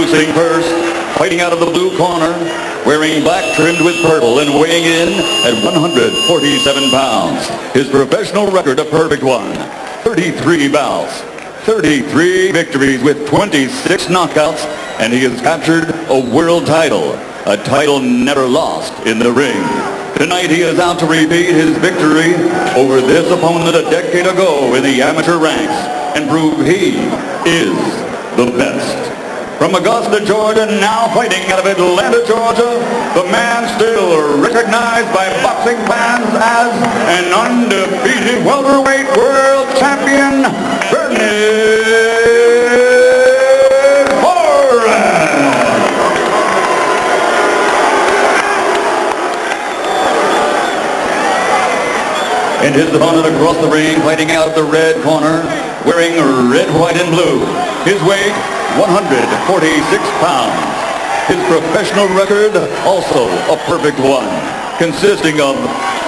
Introducing first, fighting out of the blue corner, wearing black trimmed with purple and weighing in at 147 pounds. His professional record a perfect one. 33 bouts, 33 victories with 26 knockouts, and he has captured a world title, a title never lost in the ring. Tonight he is out to repeat his victory over this opponent a decade ago in the amateur ranks and prove he is the best. From Augusta, Georgia, now fighting out of Atlanta, Georgia, the man still recognized by boxing fans as an undefeated welterweight world champion, Vernon Forrest. And his opponent across the ring, fighting out of the red corner, wearing red, white, and blue. His weight, 146 pounds. His professional record, also a perfect one, consisting of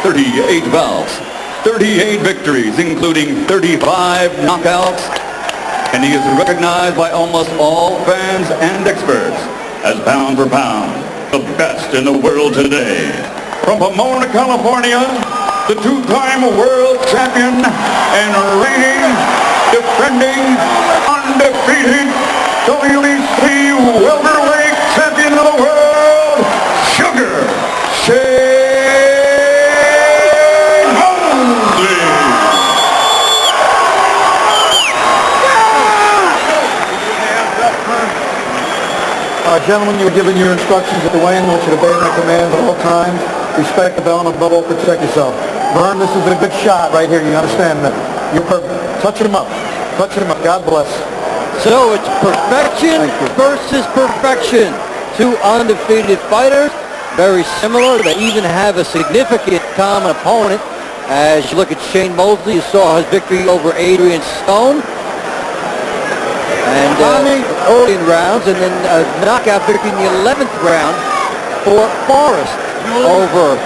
38 bouts, 38 victories, including 35 knockouts, and he is recognized by almost all fans and experts as pound for pound, the best in the world today. From Pomona, California, the two-time world champion and reigning, defending, undefeated WBC welterweight champion of the world, Sugar Shane Mosley. Gentlemen, you were given your instructions at the weigh-in. I want you to obey my commands at all times. Respect the bell and above all, protect yourself. Vern, this is a good shot right here. You understand that? You're perfect. Touch him up. Touch him up. God bless. So it's perfection versus perfection. Two undefeated fighters, very similar. They even have a significant common opponent. As you look at Shane Mosley, you saw his victory over Adrian Stone. And early in rounds, and then a knockout victory in the 11th round for Forrest over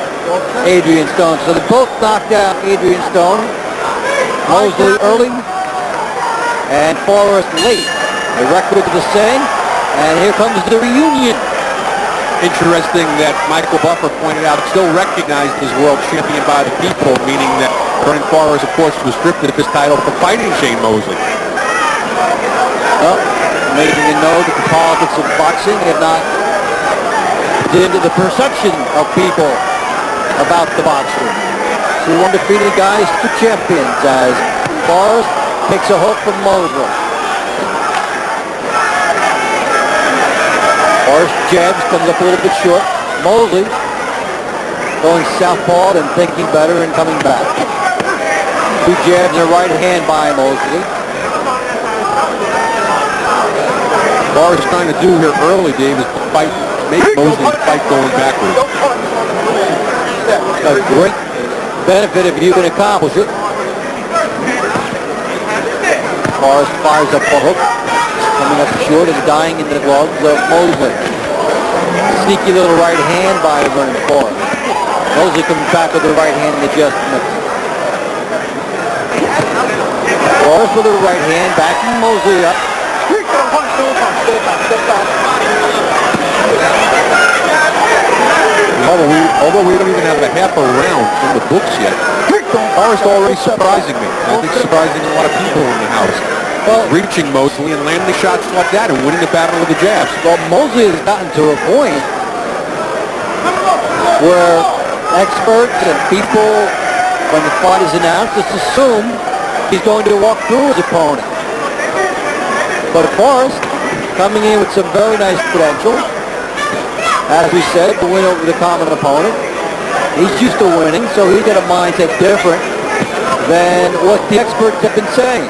Adrian Stone. So they both knocked out Adrian Stone. Mosley early and Forrest late. The record is the same, and here comes the reunion. Interesting that Michael Buffer pointed out still recognized as world champion by the people, meaning that Vernon Forrest, of course, was stripped of his title for fighting Shane Mosley. Well, amazing to know that the politics of boxing have not dimmed the perception of people about the boxer. Two undefeated guys, two champions, as Forrest takes a hook from Mosley. Forrest jabs, comes up a little bit short. Mosley going southpaw and thinking better and coming back. Two jabs and a right hand by Mosley. Forrest trying to do here early, Dave, is fight, make Mosley fight going backwards. A great benefit if you can accomplish it. Forrest fires up a hook, coming up short and dying in the gloves of Mosley. Sneaky little right hand by Vernon Forrest. Mosley comes back with the right hand and adjustment. Forrest with the right hand, backing Mosley up. Although we don't even have a half a round in the books yet, Forrest already surprising me. I think surprising a lot of people in the house. Well, reaching Mosley and landing shots like that and winning the battle with the jabs. Well, Mosley has gotten to a point where experts and people, when the fight is announced, just assume he's going to walk through his opponent. But Forrest coming in with some very nice credentials. As we said, to win over the common opponent. He's used to winning, so he's got a mindset different than what the experts have been saying.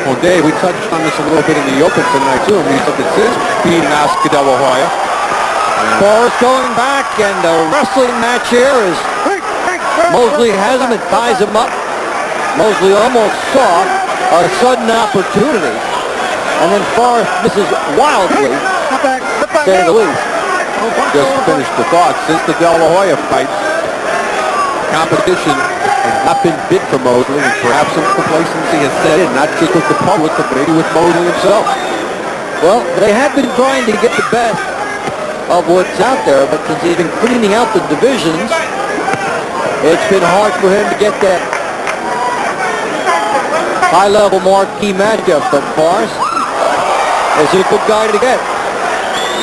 Well, Dave, we touched on this a little bit in the open tonight, too. I mean, it's his beating Oscar De La Hoya. Forrest going back, and the wrestling match here is Mosley has him and ties him up. Mosley almost saw a sudden opportunity, and then Forrest misses wildly, to say the least. Just finished the thought. Since the De La Hoya fight, competition has not been big for Mosley, and perhaps some complacency has set in, not just with the public, but maybe with Mosley himself. Well, they have been trying to get the best of what's out there, but since he's been cleaning out the divisions, it's been hard for him to get that high-level marquee matchup. But Forrest is a good guy to get.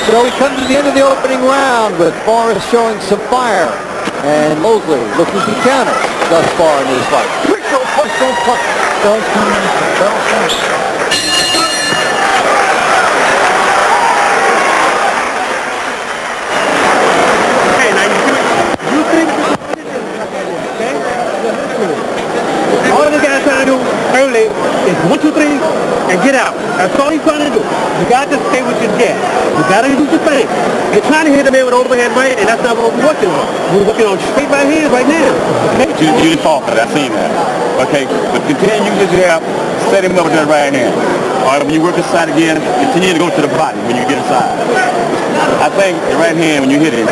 So we come to the end of the opening round with Forrest showing some fire and Mosley looking to counter thus far in this fight. All this guy's trying to do early is 1, 2, 3, and get out. That's all he's trying to do. You got to stay with your jab. You got to do your thing. You're trying to hit the man with overhand right, and that's not what we're working on. We're working on straight right hands right now. Okay? You just fall for that. I've seen that. Okay, but continue to jab, set him up with that right hand. All right, when you work inside again, continue to go to the body when you get inside. I think the right hand, when you hit it,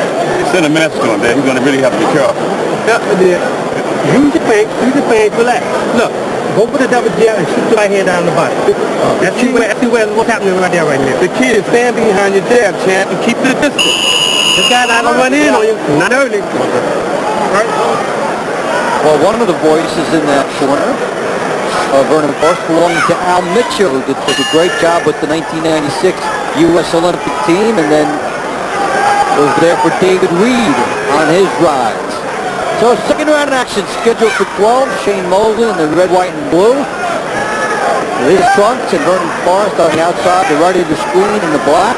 send a message to him that he's going to really have to be careful. Use your face, relax. Look, go for the double jab and shoot the right hand down the body. That's what's happening right there right now. The key is stand behind your jab, champ, and keep the distance. This guy's not going to run in on you, not early. Right? Well, one of the voices in that corner, Vernon Forrest, belonging to Al Mitchell, who did a great job with the 1996 U.S. Olympic team, and then was there for David Reed on his rise. So second round action scheduled for 12. Shane Mosley in the red, white, and blue. His trunks and Vernon Forrest on the outside, the right of the screen in the black.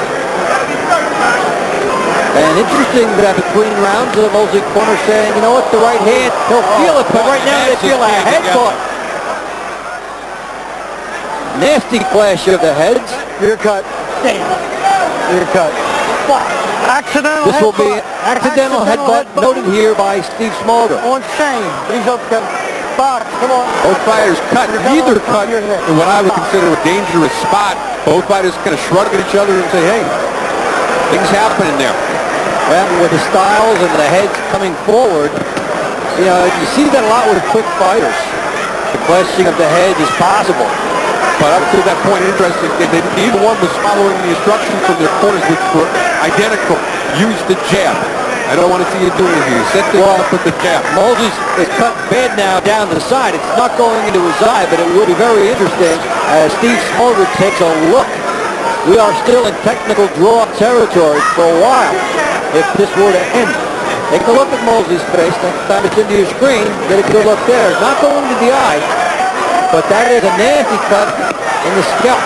And interesting that between rounds, the Mosley corner saying, you know what, the right hand, he'll feel it, but right now they feel a headbutt. Nasty clash of the heads. You're cut. You're cut. Accidental This will be accidental headbutt noted here by Steve Smolder. on Shane. He's up to box. Come on. Both fighters cut. Neither cut in what I would consider a dangerous spot. Both fighters kind of shrug at each other and say, hey, things happening there. Well, with the styles and the heads coming forward, you know, you see that a lot with quick fighters. The clashing of the heads is possible. But up to that point, interesting, neither one was following the instructions from their corners, which were identical. Use the jab. I don't want to see you do anything. Set things up with the jab. Mosley is cut bad now down the side. It's not going into his eye, but it will be very interesting as Steve Smolder takes a look. We are still in technical draw territory for a while if this were to end. Take a look at Mosley's face. Next time it's into your screen, get a good look there. It's not going into the eye, but that is a nasty cut in the scalp.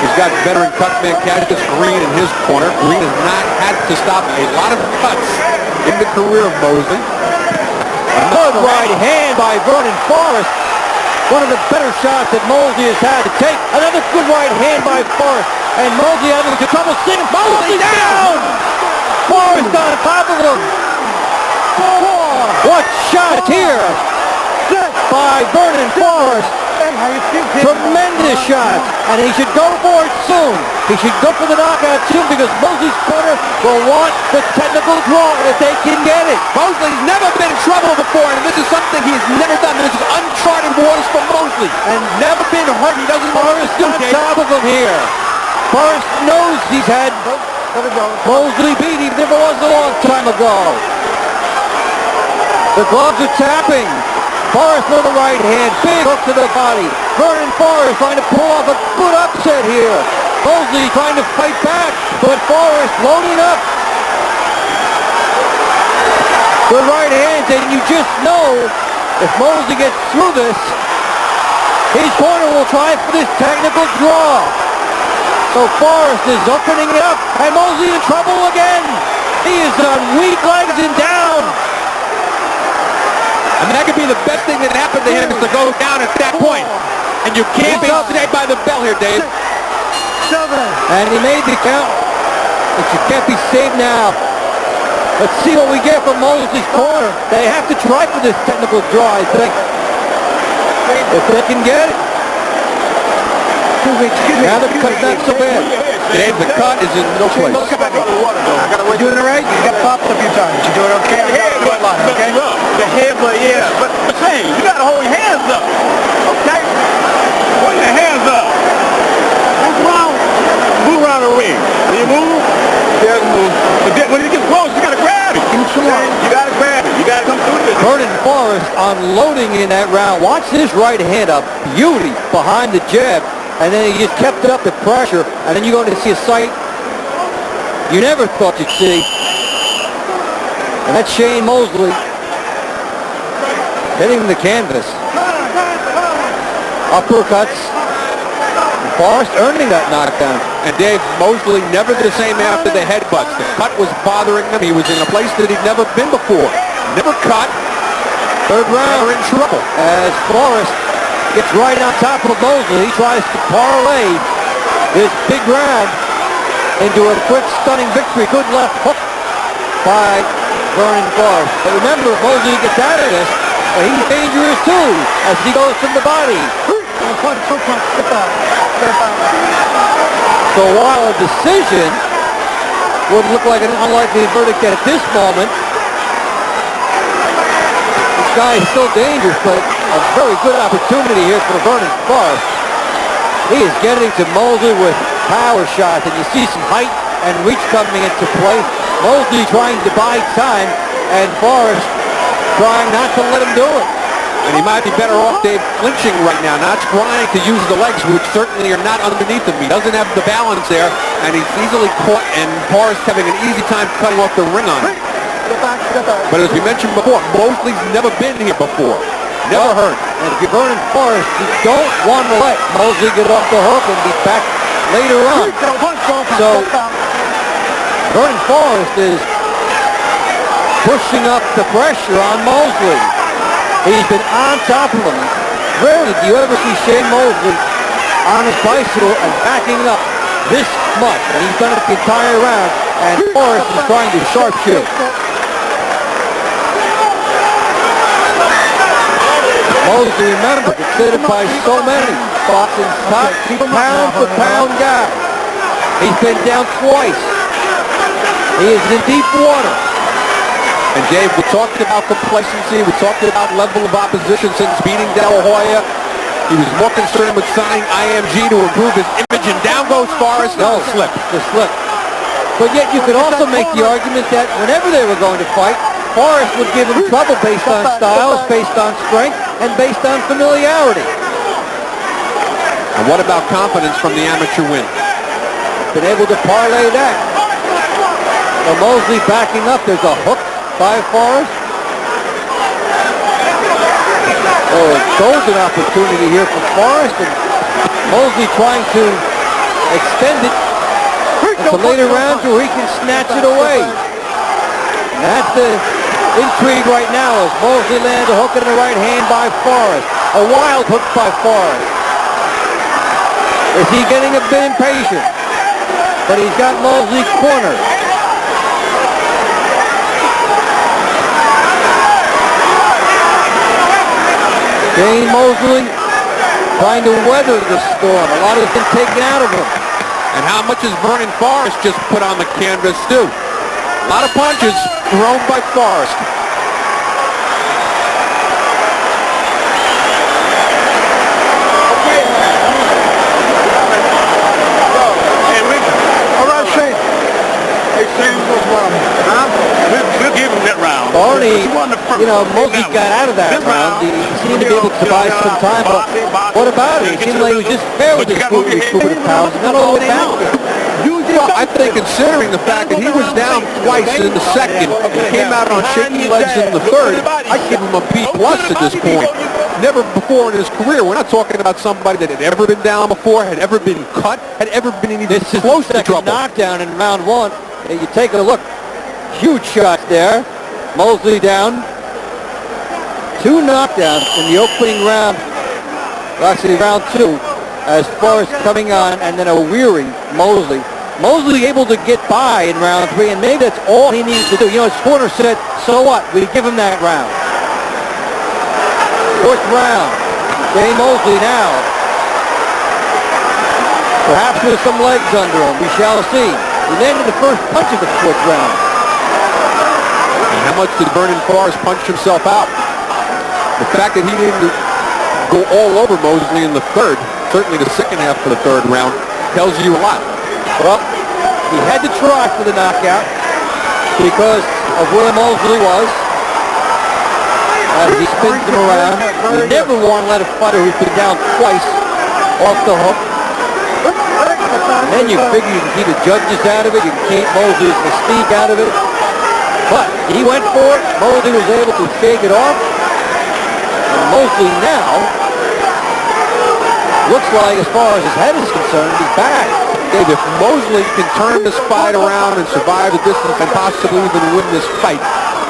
He's got veteran cutman Cassius Green in his corner. Green has not had to stop a lot of cuts in the career of Mosley. Good right hand by Vernon Forrest. One of the better shots that Mosley has had to take. Another good right hand by Forrest. And Mosley having trouble seeing Mosley down! Forrest on top of him. What shot here by Vernon Forrest. Tremendous shot, and he should go for it soon. He should go for the knockout soon because Mosley's corner will want the technical draw if they can get it. Mosley's never been in trouble before, and this is something he's never done. This is uncharted waters for Mosley, and never been hurt. He doesn't want to on top of him here. Forrest knows he's had Mosley beat, even if it was a long time ago. The gloves are tapping. Forrest with the right hand, big hook to the body. Vernon Forrest trying to pull off a good upset here. Mosley trying to fight back, but Forrest loading up. Good right hands, and you just know if Mosley gets through this, his corner will try for this technical draw. So Forrest is opening it up, and Mosley in trouble again. He is on weak legs and down. I mean, that could be the best thing that happened to him is to go down at that point. And you can't be saved by the bell here, Dave. And he made the count, but you can't be saved now. Let's see what we get from Mosley's corner. They have to try for this technical draw, I think. If they can get it. Now the cut's not so bad. Dave, the cut is in no place. You doing it right? You got popped a few times. You doing okay? Okay? The headbutt, yeah. But hey, you got to hold your hands up. Okay? Hold your hands up. What's wrong? Move But then when he gets close, you got to grab it. You got to grab it. You got to come through this. Vernon Forrest unloading in that round. Watch his right hand, a beauty behind the jab. And then he just kept up the pressure. And then you're going to see a sight you never thought you'd see. And that's Shane Mosley hitting the canvas. Uppercuts. And Forrest earning that knockdown. And Dave, Mosley never the same after the headbutts. The cut was bothering him. He was in a place that he'd never been before. Never cut. Third round. Never in trouble. As Forrest gets right on top of Mosley, he tries to parlay this big round into a quick, stunning victory. Good left hook by Vernon Forrest. But remember, if Mosley gets out of this, well, he's dangerous too, as he goes from the body. So while a decision would look like an unlikely verdict at this moment, this guy is still dangerous, but a very good opportunity here for Vernon Forrest. He is getting to Mosley with power shots, and you see some height and reach coming into play. Mosley trying to buy time, and Forrest trying not to let him do it. And he might be better off, Dave, flinching right now, not trying to use the legs, which certainly are not underneath him. He doesn't have the balance there, and he's easily caught, and Forrest having an easy time cutting off the ring on him. But as we mentioned before, Mosley's never been here before. Never hurt. And if you're Vernon Forrest, you don't want to let Mosley get off the hook and be back later on. So Vernon Forrest is pushing up the pressure on Mosley. He's been on top of him. Rarely do you ever see Shane Mosley on his bicycle and backing up this much. And he's done it the entire round. And Forrest is trying to sharpshoot. Mosley, remember, considered by so many boxing's top pound-for-pound guy. He's been down twice. He is in deep water. And Dave, we talked about complacency. We talked about level of opposition since beating De La Hoya. He was more concerned with signing IMG to improve his image, and down goes Forrest. No, slip. The slip. But yet you could also make the argument that whenever they were going to fight, Forrest would give him trouble based on styles, based on strength, and based on familiarity. And what about confidence from the amateur win? Been able to parlay that. So Mosley backing up. There's a hook by Forrest. Oh, a golden opportunity here for Forrest, and Mosley trying to extend it into later rounds where he can snatch it away. And that's the intrigue right now as Mosley lands a hook in the right hand by Forrest. A wild hook by Forrest. Is he getting a bit impatient? But he's got Mosley cornered. Shane Mosley trying to weather the storm. A lot has been taken out of him. And how much has Vernon Forrest just put on the canvas too? A lot of punches thrown by Forrest. All right, Shane. Hey, Shane, what's wrong? We'll give him that round. Barney, Mosley got out of that round. He seemed to be able to buy some time, but what about it? It seemed like he was just fair with his 200 pounds, not all the way down. Well, I think considering the fact that he was down twice in the second and came out on shaky legs in the third, I'd give him a B+ at this point. Never before in his career. We're not talking about somebody that had ever been down before, had ever been cut, had ever been even close to trouble. Knockdown in round one. You take a look. Huge shot there. Mosley down. 2 knockdowns in the opening round. Actually, round 2. As Forrest coming on, and then a weary Mosley. Mosley able to get by in round 3, and maybe that's all he needs to do. His corner said, so what? We give him that round. 4th round. Shane Mosley now. Perhaps with some legs under him. We shall see. He landed the first punch of the 4th round. And how much did Vernon Forrest punch himself out? The fact that he didn't go all over Mosley in the third, certainly the second half of the 3rd round, tells you a lot. Well, he had to try for the knockout. because of where Mosley was. As he spins him around. You never want to let a fighter who's been down twice off the hook. And then you figure you can keep the judges out of it, you can keep Mosley's mystique out of it. But he went for it. Mosley was able to shake it off. And Mosley now looks like, as far as his head is concerned, he's back. Dave, if Mosley can turn this fight around and survive the distance and possibly even win this fight,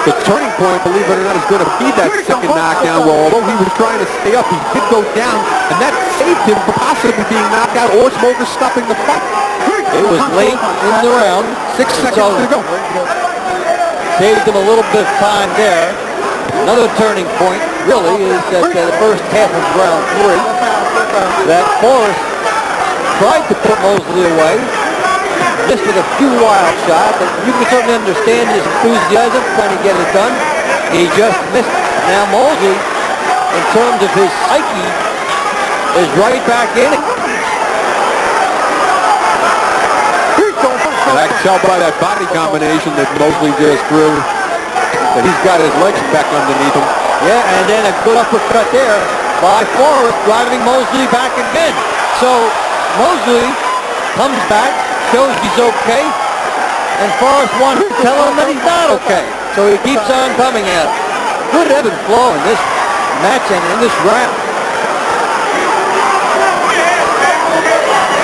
the turning point, believe it or not, is going to be that second knockdown where, although he was trying to stay up, he did go down, and that saved him from possibly being knocked out or Smoker stopping the fight. It was late in the round. 6 seconds to go. Saved him a little bit of time there. Another turning point, really, is that the first half of round 3, that Forrest tried to put Mosley away, just with a few wild shots. You can certainly understand his enthusiasm trying to get it done. He just missed it. Now Mosley, in terms of his psyche, is right back in it. And I can tell by that body combination that Mosley just threw that he's got his legs back underneath him. Yeah, and then a good uppercut there by Forrest, driving Mosley back again. So Mosley comes back, shows he's okay, and Forrest wants to tell him that he's not okay. So he keeps on coming at him. Good ebb and flow in this match and in this round.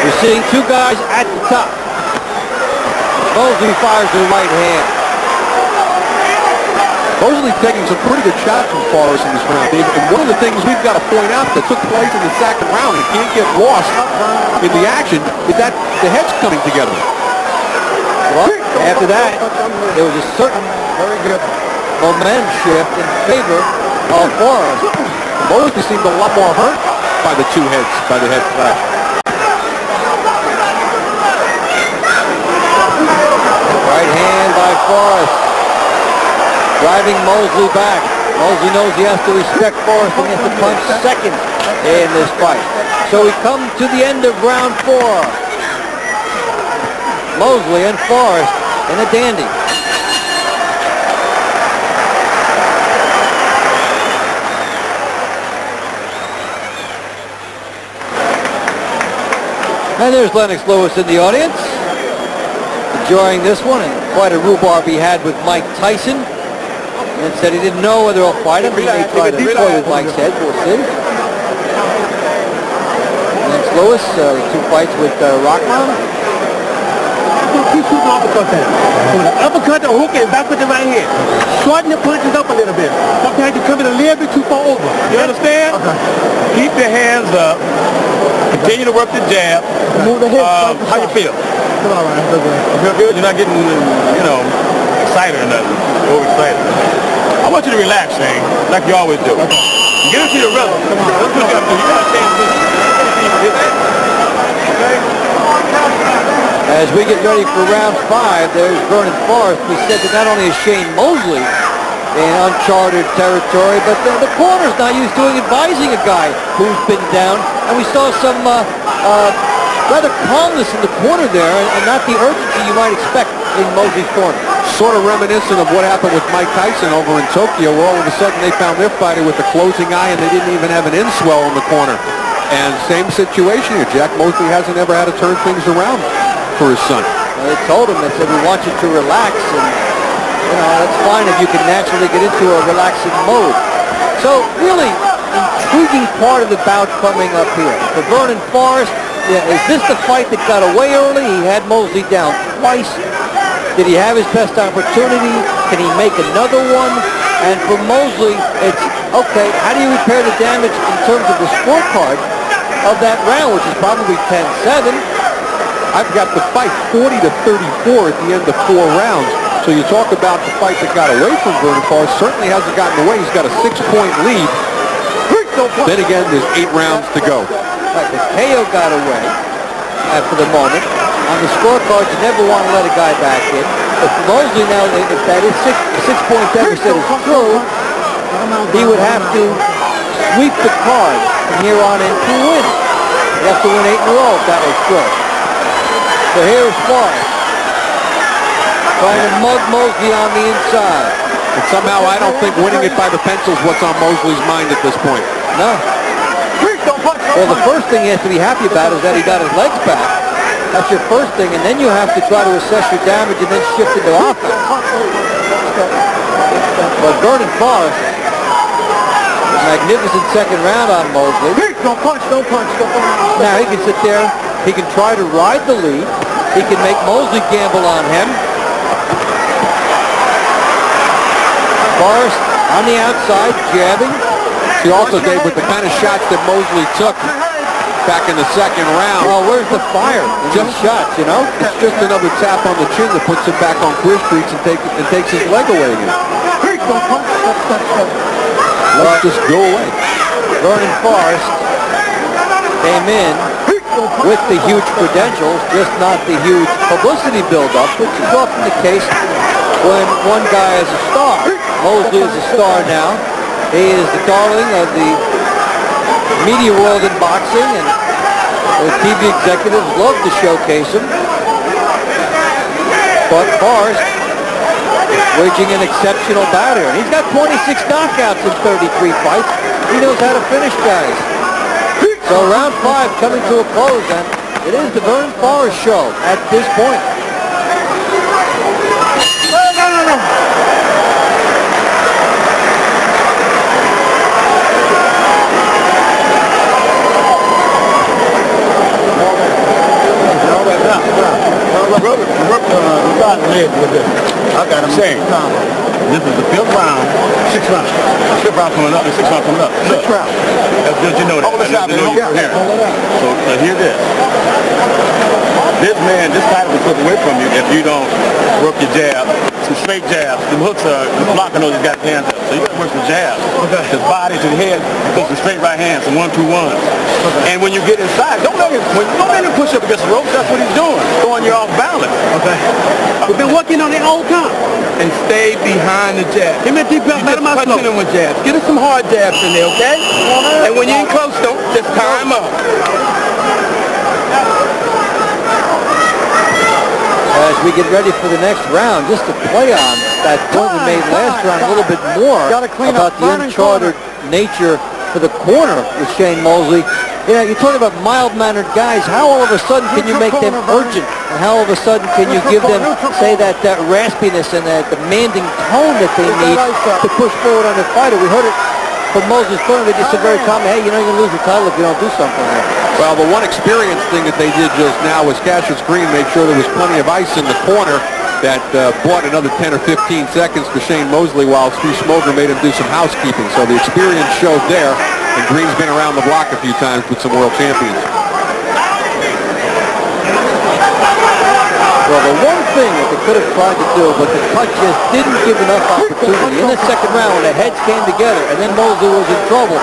You're seeing two guys at the top. Mosley fires the right hand. Mosley taking some pretty good shots from Forrest in this round, Dave. And one of the things we've got to point out that took place in the second round and can't get lost in the action is that the heads coming together. Well, after that, there was a certain very good momentum shift in favor of Forrest. Mosley seemed a lot more hurt by the two heads, by the head clash. Right hand by Forrest, driving Mosley back. Mosley knows he has to respect Forrest and he has to punch second in this fight. So we come to the end of round 4. Mosley and Forrest in a dandy. And there's Lennox Lewis in the audience, enjoying this one, and quite a rhubarb he had with Mike Tyson, and said he didn't know whether he'll fight him. He may try to toy with Mike's head, we'll see. Lennox Lewis, 2 fights with Rockman. Keep shooting uppercut there. So the uppercut, the hook, and back with the right hand. Shorten your punches up a little bit. Sometimes you come in a little bit too far over. You understand? Okay. Keep the hands up. Continue to work the jab. Move the hips. How you feel? All right. I feel good. You're not getting, excited or nothing. Overexcited. I want you to relax, Shane, like you always do. Okay. Get into your rhythm. Come on. That's what you got to do. You got to chance this. Okay? As we get ready for round 5, there's Vernon Forrest. We said that not only is Shane Mosley in uncharted territory, but the corner's not used to advising a guy who's been down. And we saw some rather calmness in the corner there, and not the urgency you might expect in Mosley's corner. Sort of reminiscent of what happened with Mike Tyson over in Tokyo, where all of a sudden they found their fighter with a closing eye and they didn't even have an in-swell in the corner. And same situation here. Jack Mosley hasn't ever had to turn things around for his son. Well, they told him, they said, we want you to relax, and that's fine if you can naturally get into a relaxing mode. So really intriguing part of the bout coming up here. For Vernon Forrest, is this the fight that got away early? He had Mosley down twice. Did he have his best opportunity? Can he make another one? And for Mosley, it's, okay, how do you repair the damage in terms of the scorecard of that round, which is probably 10-7? I've got the fight 40-34 at the end of 4 rounds. So you talk about the fight that got away from Vernon Forrest, certainly hasn't gotten away. He's got a 6-point lead. Then again, there's 8 rounds to go. Right, the KO got away for the moment. On the scorecard, you never want to let a guy back in. But for Mosley now, if that is 6-point deficit is true, he would have to sweep the card from here on in to win. He has to win 8 in a row if that was true. So here's Forrest. trying to mug Mosely on the inside. And somehow I don't think winning it by the pencil is what's on Mosley's mind at this point. No. Well, the first thing he has to be happy about is that he got his legs back. That's your first thing, and then you have to try to assess your damage and then shift into offense. But Vernon Forrest, a magnificent second round on Mosley. Don't punch. Now he can sit there, he can try to ride the lead, he can make Mosley gamble on him. Forrest on the outside, jabbing. See also, Dave, with the kind of shots that Mosley took back in the second round. Well, where's the fire in these shots, you know? It's just another tap on the chin that puts him back on clear streets and takes his leg away again. Let's just go away. Vernon Forrest came in with the huge credentials, just not the huge publicity buildup, which is often the case when one guy is a star. Mosley is a star now. He is the darling of the media world in boxing, and the TV executives love to showcase him. But Forrest waging an exceptional bout here. And he's got 26 knockouts in 33 fights. He knows how to finish guys. So round 5 coming to a close, and it is the Vernon Forrest show at this point. I got him saying, this is the 5th round, 6th round. 5th round coming up, and 6th round coming up. 6th round. That's good, you know that. So hear this. This man, this title will slip away from you if you don't work your jab. Some straight jabs. The hooks are blocking those he's got his hands up. So you got to work some jabs. Okay. His body to the head, goes some straight right hands, some 1-2-1s. Okay. And when you get inside, don't let him push up against the ropes. That's what he's doing, throwing you off balance. Okay. We've been working on it all time. And stay behind the jab. Give me a deep breath, let him out slow. Punching him with jabs. Get us some hard jabs in there, okay? And when you're in close, don't just tie him up. As we get ready for the next round, just to play on that point we made last round a little bit more about the uncharted nature for the corner with Shane Mosley. You know, you're talking about mild-mannered guys. How all of a sudden can you make them urgent? And how all of a sudden can you give them, say, that raspiness and that demanding tone that they need to push forward on the fighter? We heard it from Mosley's corner. They just said very calmly, hey, you're not going to lose your title if you don't do something here. Well, the one experience thing that they did just now was Cassius Green made sure there was plenty of ice in the corner that bought another 10 or 15 seconds for Shane Mosley while Steve Smoger made him do some housekeeping. So the experience showed there, and Green's been around the block a few times with some world champions. Well, the one thing that they could have tried to do, but the cut just didn't give enough opportunity. In the second round, when the heads came together, and then Mosley was in trouble.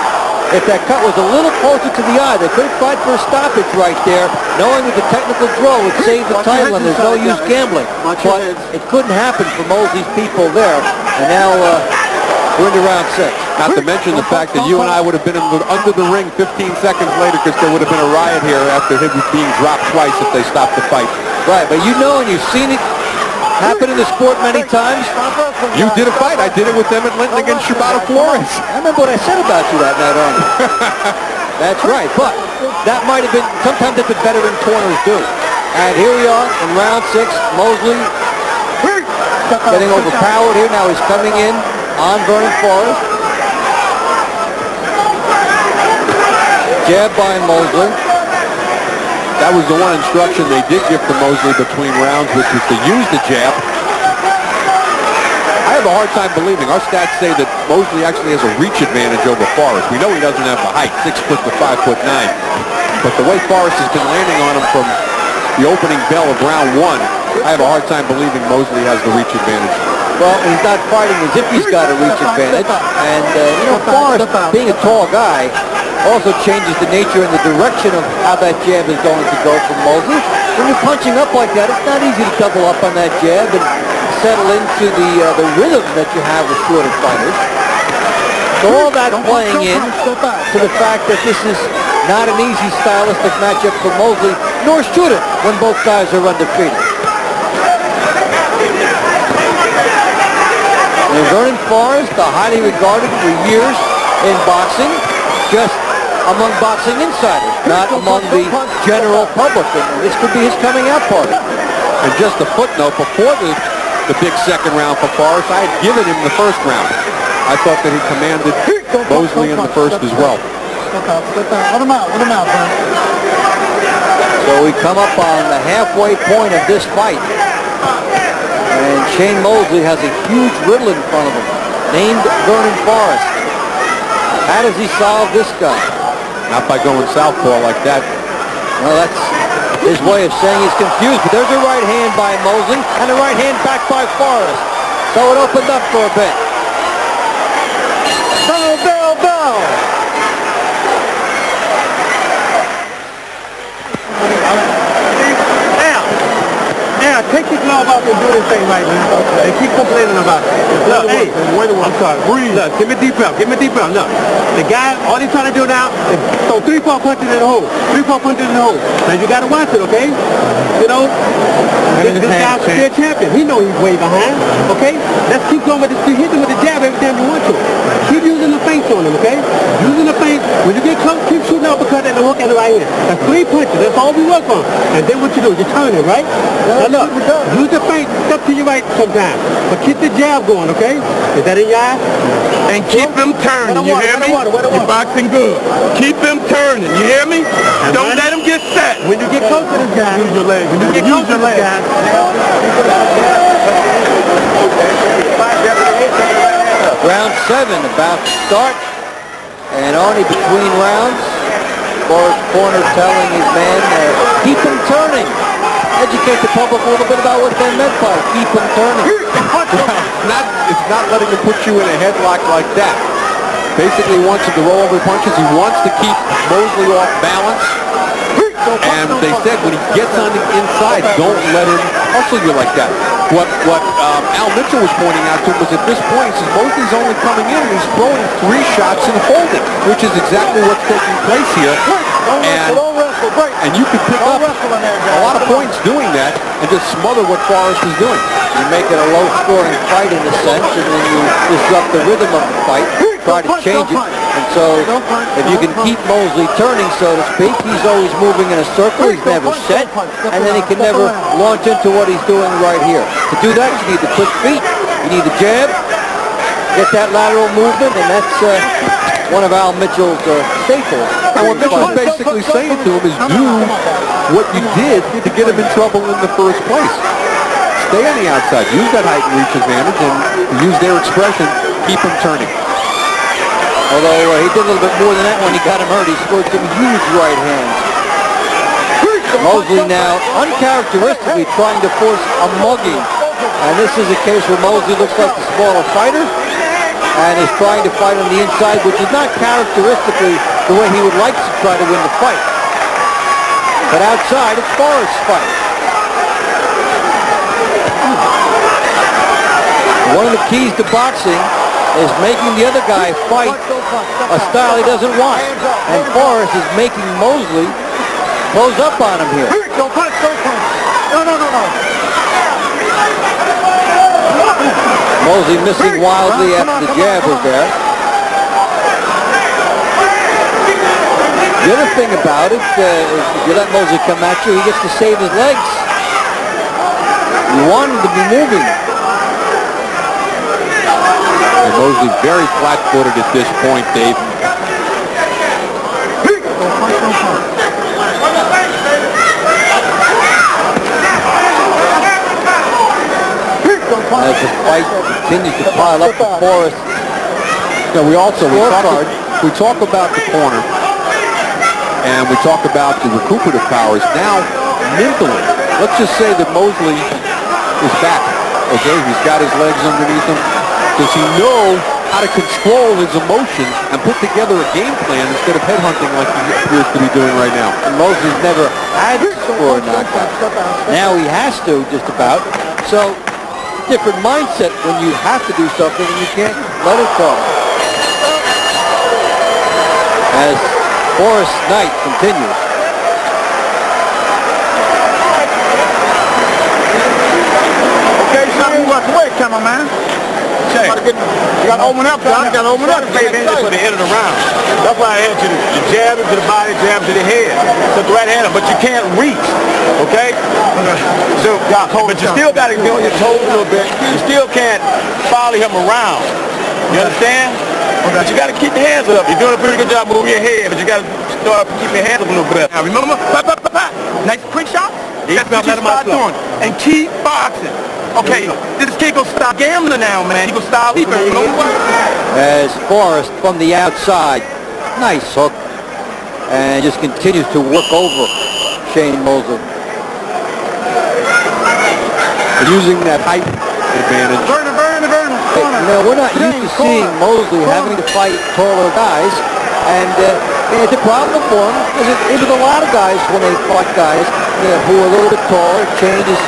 If that cut was a little closer to the eye, they could have tried for a stoppage right there, knowing that the technical draw would save the title and there's no use gambling. But it couldn't happen for Mosley's people there, and now we're into round 6. Not to mention the fact that you and I would have been under the ring 15 seconds later because there would have been a riot here after him being dropped twice if they stopped the fight. Right, but you know and you've seen it happen in the sport many times. You did a fight. I did it with them at Linton against Shibata Flores. I remember what I said about you that night, Arnie. That's right, but that might have been, sometimes that's what veteran corners do. And here we are in round 6. Mosley getting overpowered here. Now he's coming in on Vernon Forrest. Jab by Mosley. That was the one instruction they did give to Mosley between rounds, which was to use the jab. I have a hard time believing. Our stats say that Mosley actually has a reach advantage over Forrest. We know he doesn't have the height, 6 foot to 5'9". But the way Forrest has been landing on him from the opening bell of round 1, I have a hard time believing Mosley has the reach advantage. Well, he's not fighting as if he's got a reach advantage. And, you know, Forrest, being a tall guy, also changes the nature and the direction of how that jab is going to go for Mosley. When you're punching up like that, it's not easy to double up on that jab and settle into the rhythm that you have with shorter fighters. So all that playing in to the fact that this is not an easy stylistic matchup for Mosley, nor should it when both guys are undefeated. And Vernon Forrest, highly regarded for years in boxing, just among boxing insiders, not among the general public. And this could be his coming out party. And just a footnote, before the big second round for Forrest, I had given him the first round. I thought that he commanded Mosley in the first as well. Let him out, Vernon. So we come up on the halfway point of this fight. And Shane Mosley has a huge riddle in front of him, named Vernon Forrest. How does he solve this guy? Not by going southpaw like that. Well, that's his way of saying he's confused. But there's a right hand by Mosley and a right hand back by Forrest. So it opened up for a bit. Bell. Now, take your glove off and do this thing right now. And keep complaining about it. Look, hey, I'm sorry. Breathe. Look, give me a deep breath. Look, the guy, all he's trying to do now is throw 3-4 punches in the hole. 3-4 punches in the hole. Now, you got to watch it, okay? You know, this guy's still champion. He know he's way behind, okay? Let's keep going with this. Hit him with the jab every time you want to. Keep using the feints on him, okay? Using the feints. When you get close, keep shooting uppercut and the hook and the right hand. That's 3 punches. That's all we work on. And then what you do, you turn it, right? Now look, use the feint, step to your right sometimes. But keep the jab going, okay? Is that in your eye? And keep them turning, you hear me? You're boxing good. Keep them turning, you hear me? Don't let them get set. When you get close to this guy, use your legs. When you get close to this guy, Round 7 about to start. And only between rounds, Forrest corner telling his man, keep him turning. Educate the public a little bit about what they meant by keep him turning. It's not letting him put you in a headlock like that. Basically, he wants him to roll over punches. He wants to keep Mosley off balance. And they said when he gets on the inside, don't let him hustle you like that. What Al Mitchell was pointing out to him was at this point, he says Mosley's only coming in and he's throwing 3 shots and holding, which is exactly what's taking place here. And you can pick up a lot of points doing that and just smother what Forrest is doing. You make it a low-scoring fight in a sense, and then you disrupt the rhythm of the fight, try to change it. And so if you can keep Mosley turning, so to speak, he's always moving in a circle. He's never set, and then he can never launch into what he's doing right here. To do that, you need the quick feet, you need the jab, get that lateral movement, and that's one of Al Mitchell's staples. And what Mitchell's basically saying to him is do what you did to get him in trouble in the first place. Stay on the outside, use that height and reach advantage, and use their expression, keep him turning. Although he did a little bit more than that when he got him hurt. He scored some huge right hands. Mosley now uncharacteristically trying to force a mugging. And this is a case where Mosley looks like the smaller fighter and is trying to fight on the inside, which is not characteristically the way he would like to try to win the fight. But outside, it's Forrest's fight. One of the keys to boxing is making the other guy fight a style he doesn't want. And Forrest is making Mosley close up on him here. Don't punch. No. Mosley missing wildly after the jab was there. The other thing about it is if you let Mosley come at you, he gets to save his legs. You want him to be moving. And Mosley very flat-footed at this point, Dave. As the fight continues to pile up for Forrest. Yeah, we talk about the corner, and we talk about the recuperative powers. Now, mentally, let's just say that Mosley is back. Okay, he's got his legs underneath him. Does he know how to control his emotions and put together a game plan instead of headhunting like he appears to be doing right now? And Mosley's never had to score a knockout. Now he has to, just about. So, different mindset when you have to do something and you can't let it go. As Forrest's night continues. Okay, son, you walk away, cameraman. Say, You got to open up, John. You got to open up. Play for the end of the round. That's why I had you to jab him to the body, jab him to the head. Took the right hand, but you can't reach. Okay? So, but you still got to be on your toes a little bit. You still can't follow him around. You understand? But you got to keep your hands up. You're doing a pretty good job moving your head, but you got to start keeping your hands up a little bit. Now remember, nice quick shot. That's what you start doing. And keep boxing. Okay, this kid gonna stop gambling now, man. He gonna stop leaping. You know what? As Forrest from the outside, nice hook, and just continues to work over Shane Mosley. Using that height advantage. Vernon. Hey, now, we're not used to seeing Mosley having to fight taller guys, and it's a problem for him, because it was a lot of guys when they fought guys who are a little bit taller. It changes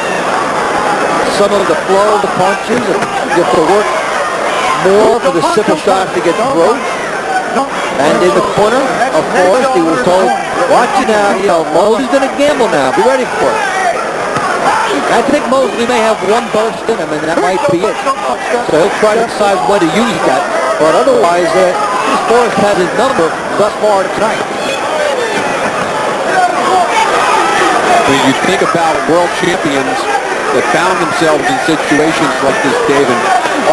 some of the flow of the punches. You have to work more for the simple shot to get through. And in the corner of Forrest, he was told, watch it now, Mosley's going to gamble now. Be ready for it. I think Mosley may have one burst in him, and that might be it. So he'll try to decide when to use that. But otherwise, Forrest has his number thus far tonight. When you think about world champions that found themselves in situations like this, David,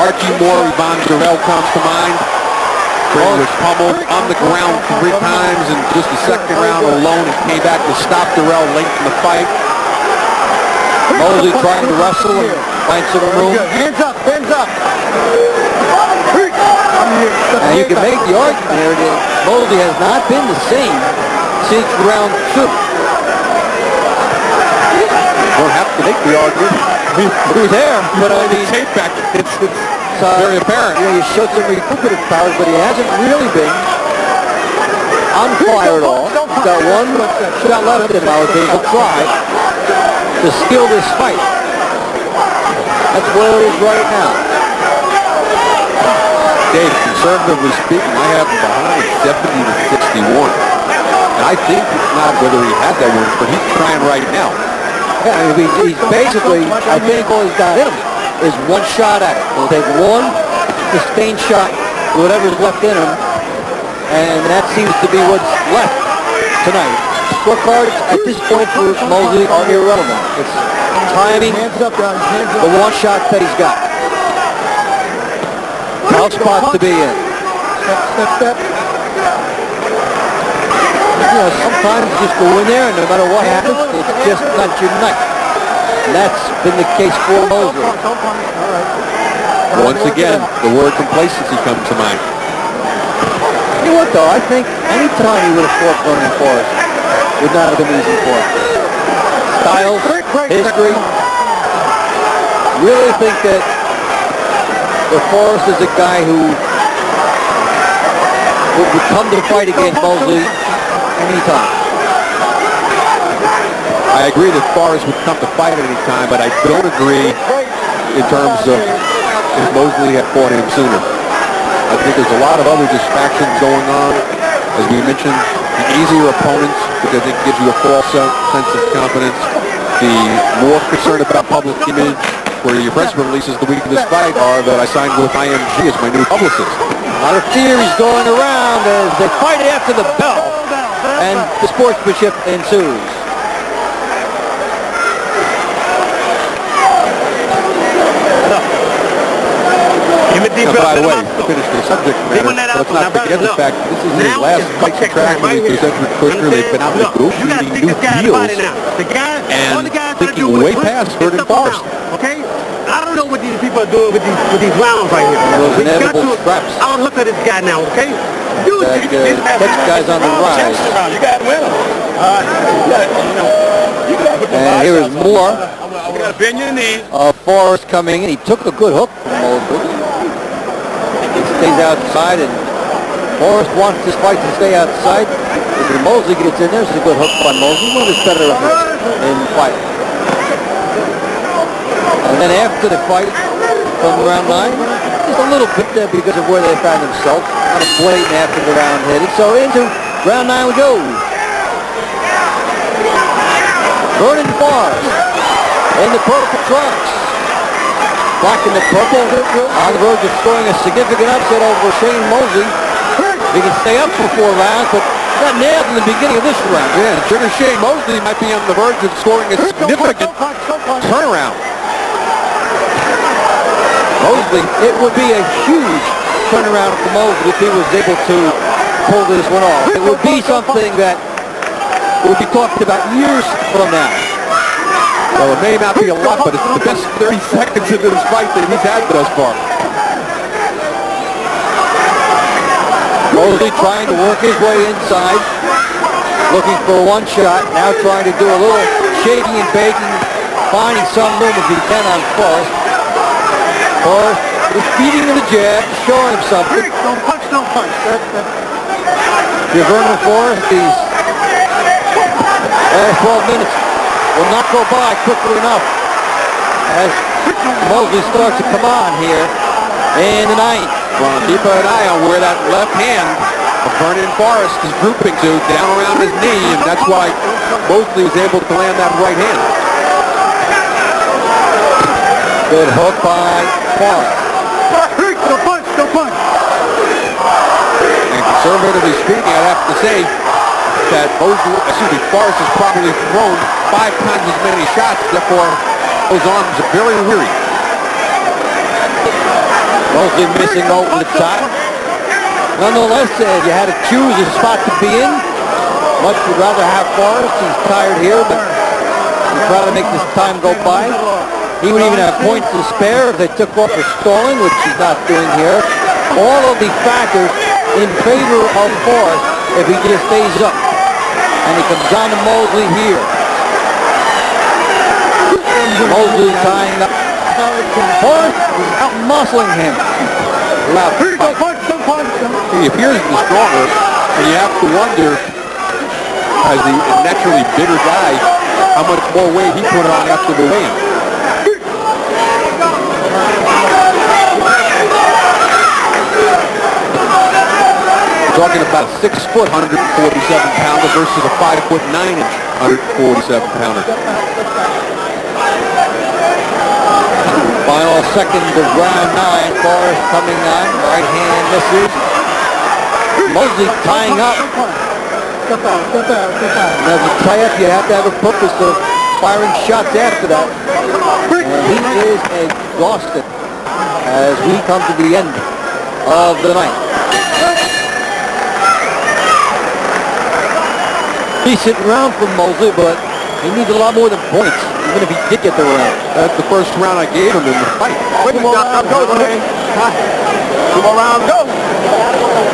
Archie Moore, Yvonne Durrell comes to mind. He was pummeled on the ground 3 times in just the second round alone and came back to stop Durrell late in the fight. Mosley trying to wrestle and find some room. Hands up. And you can make the argument here that Mosley has not been the same since round 2. Don't have to make the argument. He's there, but I mean, tape back. It's very apparent. He showed some recuperative powers, but he hasn't really been on fire at all. He's got one shot left in him. I would think he'll try to steal this fight. That's where it is right now. Dave, conservatively speaking, I have him behind 70 to 61. And I think it's not whether he had that win, but he's trying right now. Yeah, I mean, he's basically, I think all he's got in him is one shot at it. He'll take one sustained shot, whatever's left in him, and that seems to be what's left tonight. Scorecards at this point for Mosley are irrelevant. It's timing, the one shot that he's got. Tough spot to be in. Step. Sometimes you just go in there and no matter what happens, it's just not your night. And that's been the case for Mosley. Once again, the word complacency comes to mind. You know what though, I think any time he would have fought Vernon Forrest would not have been easy for him. Styles, history. Really think that Forrest is a guy who would come to the fight against Mosley anytime. I agree that Forrest would come to fight at any time, but I don't agree in terms of if Mosley had fought him sooner. I think there's a lot of other distractions going on. As we mentioned, the easier opponents, because it gives you a false sense of confidence. The more concerned about public image, where your press releases the week of this fight are that I signed with IMG as my new publicist. A lot of theories going around as they fight after the bell, and the sportsmanship ensues. By the way, to finish the subject matter, let's not forget the fact that this is his last fight contractually with Cedric Kushner. They've been out negotiating new deals and thinking way past Vernon Forrest. Okay? I don't know what these people are doing with these rounds right here. Those inevitable traps. I don't look at this guy now, okay? Next guy's on the rise. You got to win him. And here is more You got to bend your knees. Forrest coming in. He took a good hook from Mosley. He stays outside, and Forrest wants this fight to stay outside. If Mosley gets in there, it's a good hook by Mosley. One of his better in the fight. And then after the fight, from round 9, just a little bit there because of where they found themselves. Kind of blatant after the round hit it. So into round 9 we go. Vernon Forrest in the purple trunks. black and the purple, on the verge of scoring a significant upset over Shane Mosley. He can stay up for 4 rounds, but got nailed in the beginning of this round. Yeah, Sugar Shane Mosley might be on the verge of scoring a significant turnaround. Mosley, it would be a huge turnaround for Mosley if he was able to pull this one off. It would be something that would be talked about years from now. Well, it may not be a lot, but it's the best 30 seconds of this fight that he's had thus far. Mosley trying to work his way inside, looking for one shot, now trying to do a little shaking and baking, finding some room if he can on Forrest. Forrest is feeding him the jab, showing him something. Don't punch, don't punch. Vernon Forrest, these last 12 minutes will not go by quickly enough as Mosley starts to come on here in the ninth. Well, keep an eye on where that left hand of Vernon Forrest is drooping to, down around his knee, and that's why Mosley was able to land that right hand. Good hook by Forrest. Don't punch, don't punch. And conservatively speaking, I'd have to say that Forrest has probably thrown 5 times as many shots, therefore those arms are very weary. Mosley missing over the top. Nonetheless, if you had to choose a spot to be in, much would rather have Forrest. He's tired here, but he'd rather make this time go by. He would even have points to spare if they took off for stalling, which he's not doing here. All of the factors in favor of Forrest if he just stays up. And he comes on to Mosley here. Mosley tying up. Forrest is out muscling him. He appears to be stronger, and you have to wonder, as the naturally bigger guy, how much more weight he put on after the weigh-in. We're talking about a 6-foot 147-pounder versus a 5'9" 147-pounder. Final second of round 9. Forrest coming on. Right hand misses. Mosley tying up. Step out, step out, step out. Now to tie up, you have to have a purpose of firing shots after that. And he is exhausted as we come to the end of the night. Decent round from Mosley, but he needs a lot more than points, even if he did get the round. That's the first round I gave him in the fight. Wait, 2 more rounds go, man. 2 more rounds go.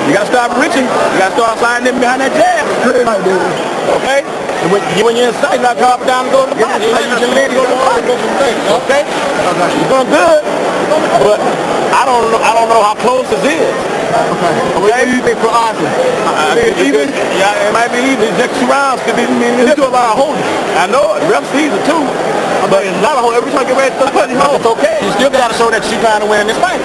You got to start reaching. You got to start sliding in behind that jab. Okay? And when you're inside, you got to drop it down and go to the body. You can let it go to the body. Okay? You're doing good. But I don't know how close this is. Okay. What do you think for Arthur? Even? Yeah, it might be even. The next 2 rounds could be there's still a lot of holding. I know it. Ref sees it too. But a lot of holding. Every time you get ready to put it home, it's okay. You still got to show that you're trying to win this fight.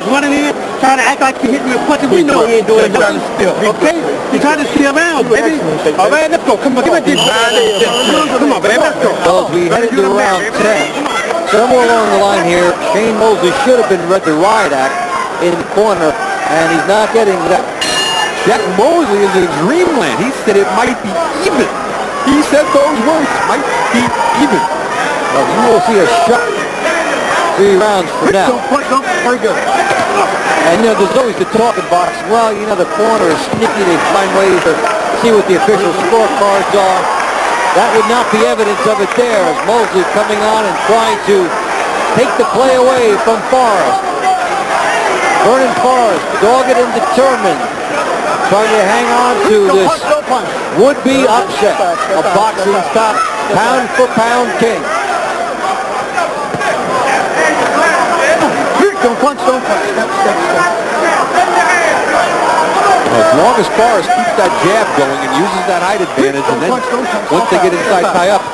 Running in, trying to act like you hit me with punches. We know he ain't doing nothing. Okay? You're trying to steal around, baby. All right, let's go. Come on, give me this. Come on, baby. Let's go. Well, as we head into round 10, somewhere along the line here, Shane Mosley should have been read the riot act in the corner, and he's not getting that. Jack Mosley is in dreamland. He said it might be even. He said those words, might be even. Well, you will see a shot 3 rounds from now. Very good. And, there's always the talk in boxing. Well, the corner is sneaky. They find ways to see what the official scorecards are. That would not be evidence of it there, as Mosley coming on and trying to take the play away from Forrest. Vernon Forrest, dogged and determined, trying to hang on to this would-be upset of boxing's top pound-for-pound king. Don't punch, don't punch. Step. As long as Forrest keeps that jab going and uses that height advantage, and then once they get inside tie up,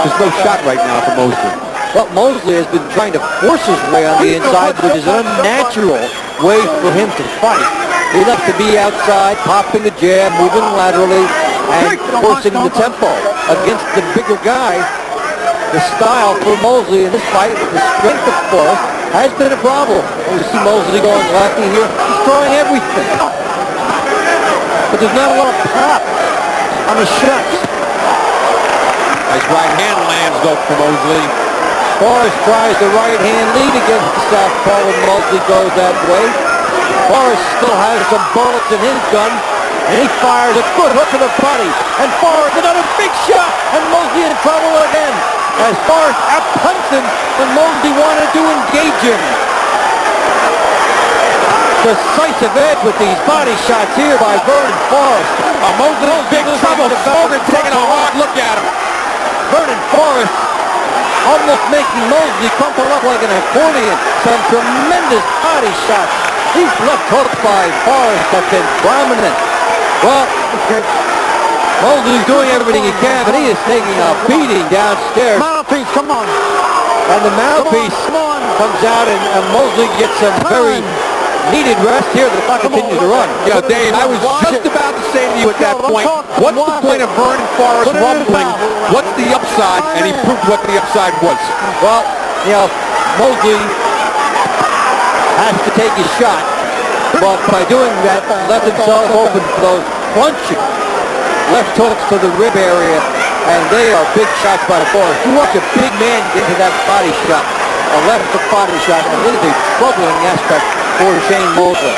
there's no shot right now for Mosley. Well, Mosley has been trying to force his way on the inside, which is an unnatural way for him to fight. He likes to be outside, popping the jab, moving laterally, and forcing the tempo against the bigger guy. The style for Mosley in this fight, the strength of Forrest, has been a problem. You see Mosley going lefty here. He's throwing everything. But there's not a lot of pop on the shots. Nice right hand lands though for Mosley. Forrest tries the right hand lead against the southpaw when Mosley goes that way. Forrest still has some bullets in his gun, and he fires a good hook to the body. And Forrest another big shot, and Mosley in trouble again. As Forrest out-punts him when Mosley wanted to engage him. Decisive edge with these body shots here by Vernon Forrest. Mosley in big trouble. Vernon taking a hard look at him. Vernon Forrest almost making Mosley crumple up like an accordion. Some tremendous body shots. These left hooks by Forrest have been prominent. Well, Mosley's doing everything he can, but he is taking a beating downstairs. Mouthpiece, come on. And the mouthpiece comes out, and Mosley gets some very needed rest here. The clock continues to run. Yeah, Dave, I was just about to say to you at that point, what's the point of Vernon Forrest rumbling? What's the upside? And he proved what the upside was. Well, you know, Mosley has to take his shot, but by doing that, left himself open for those crunching left hooks to the rib area, and they are big shots by Forrest. You watch a big man get into that body shot, a left hook body shot, and it is a troubling aspect for Shane Mosley.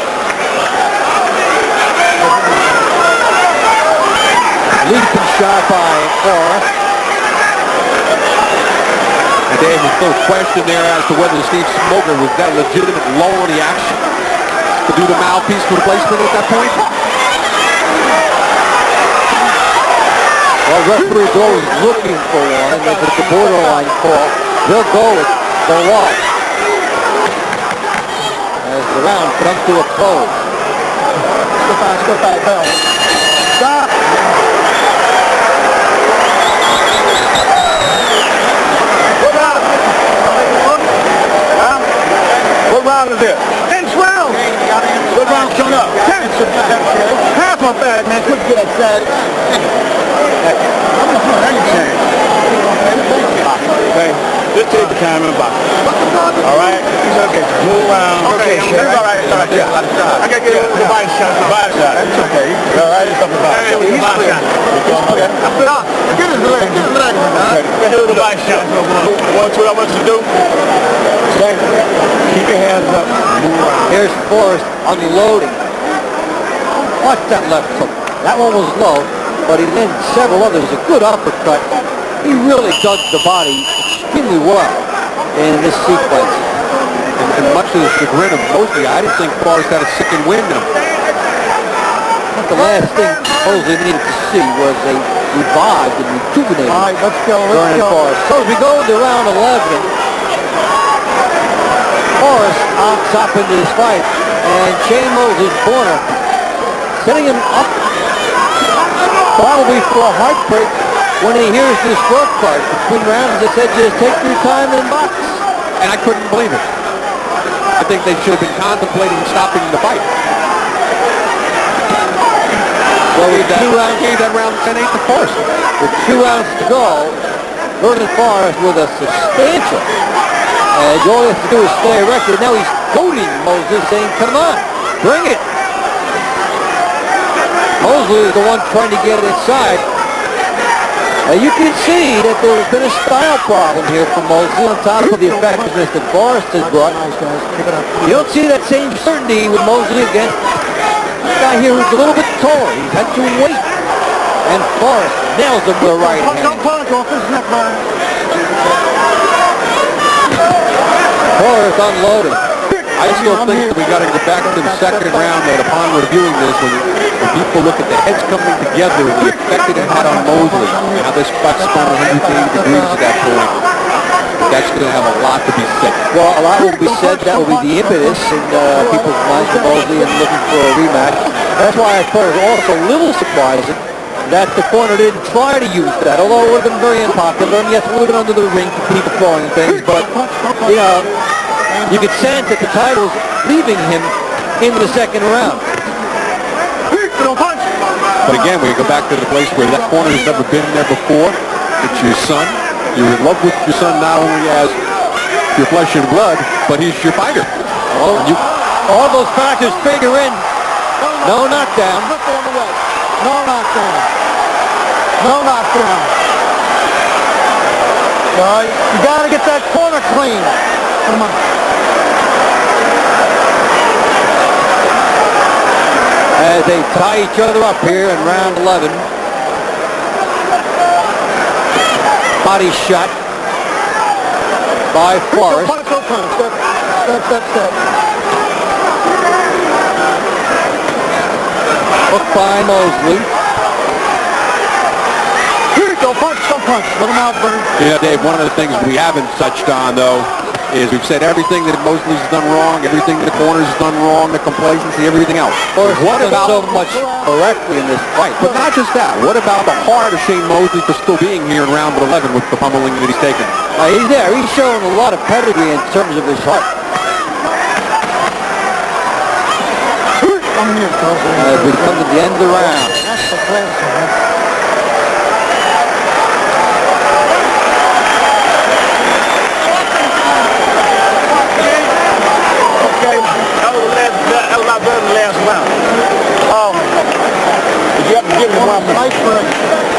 Leaping shot by Forrest. And Dave, there's no question there as to whether Steve Smoker was that legitimate lower the action to do the mouthpiece replacement at that point. Well, referee's always looking for one, and if it's a borderline call, they'll go with the law. As the round comes to a close. Go back, Bell. Stop! What round is it? 10th round. What round's coming up? 10th. Half my bad, man. Couldn't get upset. Okay, just take the time and box. All right? Okay. Move around. Okay, all right. I got to get the body shot. Body shot. That's okay. All right, it's something about it. He's body shot. Okay. Get his leg. Get his leg. Get the body shot. What I want you to do? Okay. Keep your hands up. Here's Forrest unloading. Watch that left hook. That one was low, but he landed several others. A good uppercut. He really dug the body extremely well in this sequence. And much to the chagrin of Mosley, I didn't think Forrest had a second wind in him. The last thing Mosley needed to see was a revived and rejuvenated Vernon Forrest. So as we go into round 11, Forrest opts up into this fight, and Shane Mosley's corner, setting him up probably for a heartbreak when he hears this scorecard. Between rounds, they said just take your time and box. And I couldn't believe it. I think they should have been contemplating stopping the fight. Well, with Two rounds gave that round 10-8 to Forrest. With 2 rounds to go, Vernon Forrest with a substantial edge. All he has to do is stay erected. Now he's goading Mosley, saying, come on, bring it. Mosley is the one trying to get it inside. You can see that there's been a style problem here for Mosley on top of the effectiveness that Forrest has brought. You don't see that same certainty with Mosley against this guy here who's a little bit taller. He's had to wait. And Forrest nails him with a right hand. Forrest unloaded. I still think that we got to get back to the second round, that upon reviewing this, when people look at the heads coming together, the effect it had on Mosley, and how this fight spun 180 degrees at that point, that's going to have a lot to be said. Well, a lot will be said. That will be the impetus in people's minds for Mosley and looking for a rematch. That's why I thought it was also a little surprising that the corner didn't try to use that, although it would have been very unpopular. And yes, it would have been under the ring to people throwing things, but, you know, you could sense that the title's leaving him in the second round. But again, we go back to the place where that corner has never been there before. It's your son. You're in love with your son not only as your flesh and blood, but he's your fighter. All those factors figure in. No knockdown. No knockdown. No knockdown. All right, you got to get that corner clean. Come on. As they tie each other up here in round 11. Body shot by Forrest. Step. Hook by Mosley. Here you go, punch. Let him out, Vernon. Yeah, Dave, one of the things we haven't touched on, though, is we've said everything that Mosley's done wrong, everything that the corner's done wrong, the complacency, everything else. What about so much correctly in this fight? But not just that. What about the heart of Shane Mosley for still being here in round 11 with the pummeling that he's taken? He's there. He's showing a lot of pedigree in terms of his heart. As we come to the end of the round. That's the class, man. That was my brother's last round. You have to give me one more.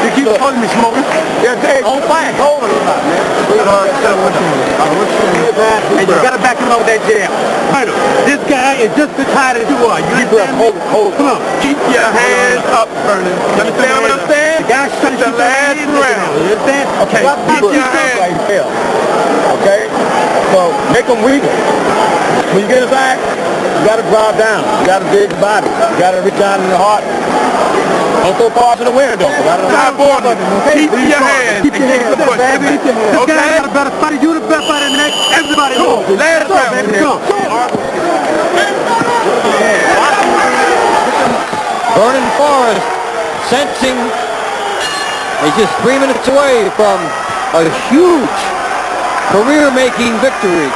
You keep calling me smoking. Yeah, Dave. Don't fight. Hold it about, man. And you got to back him up with that jab. Vernon, this guy is just as high as you are. You understand? Hold. Come on. Keep your hands up, Vernon. You understand what I'm saying? The guy's trying to the last round. You understand? Okay, keep your hands up. Okay? So, make them weak. When you get inside, you got to drive down. You got to dig the body. You got to reach down in the heart. Don't throw parts in the window. Keep your hands. Keep your hands up, baby. This guy got a better fighter. You the best fighter in the next. Everybody knows. Last round, baby. Vernon Forrest sensing he's just 3 minutes away from a huge career-making victory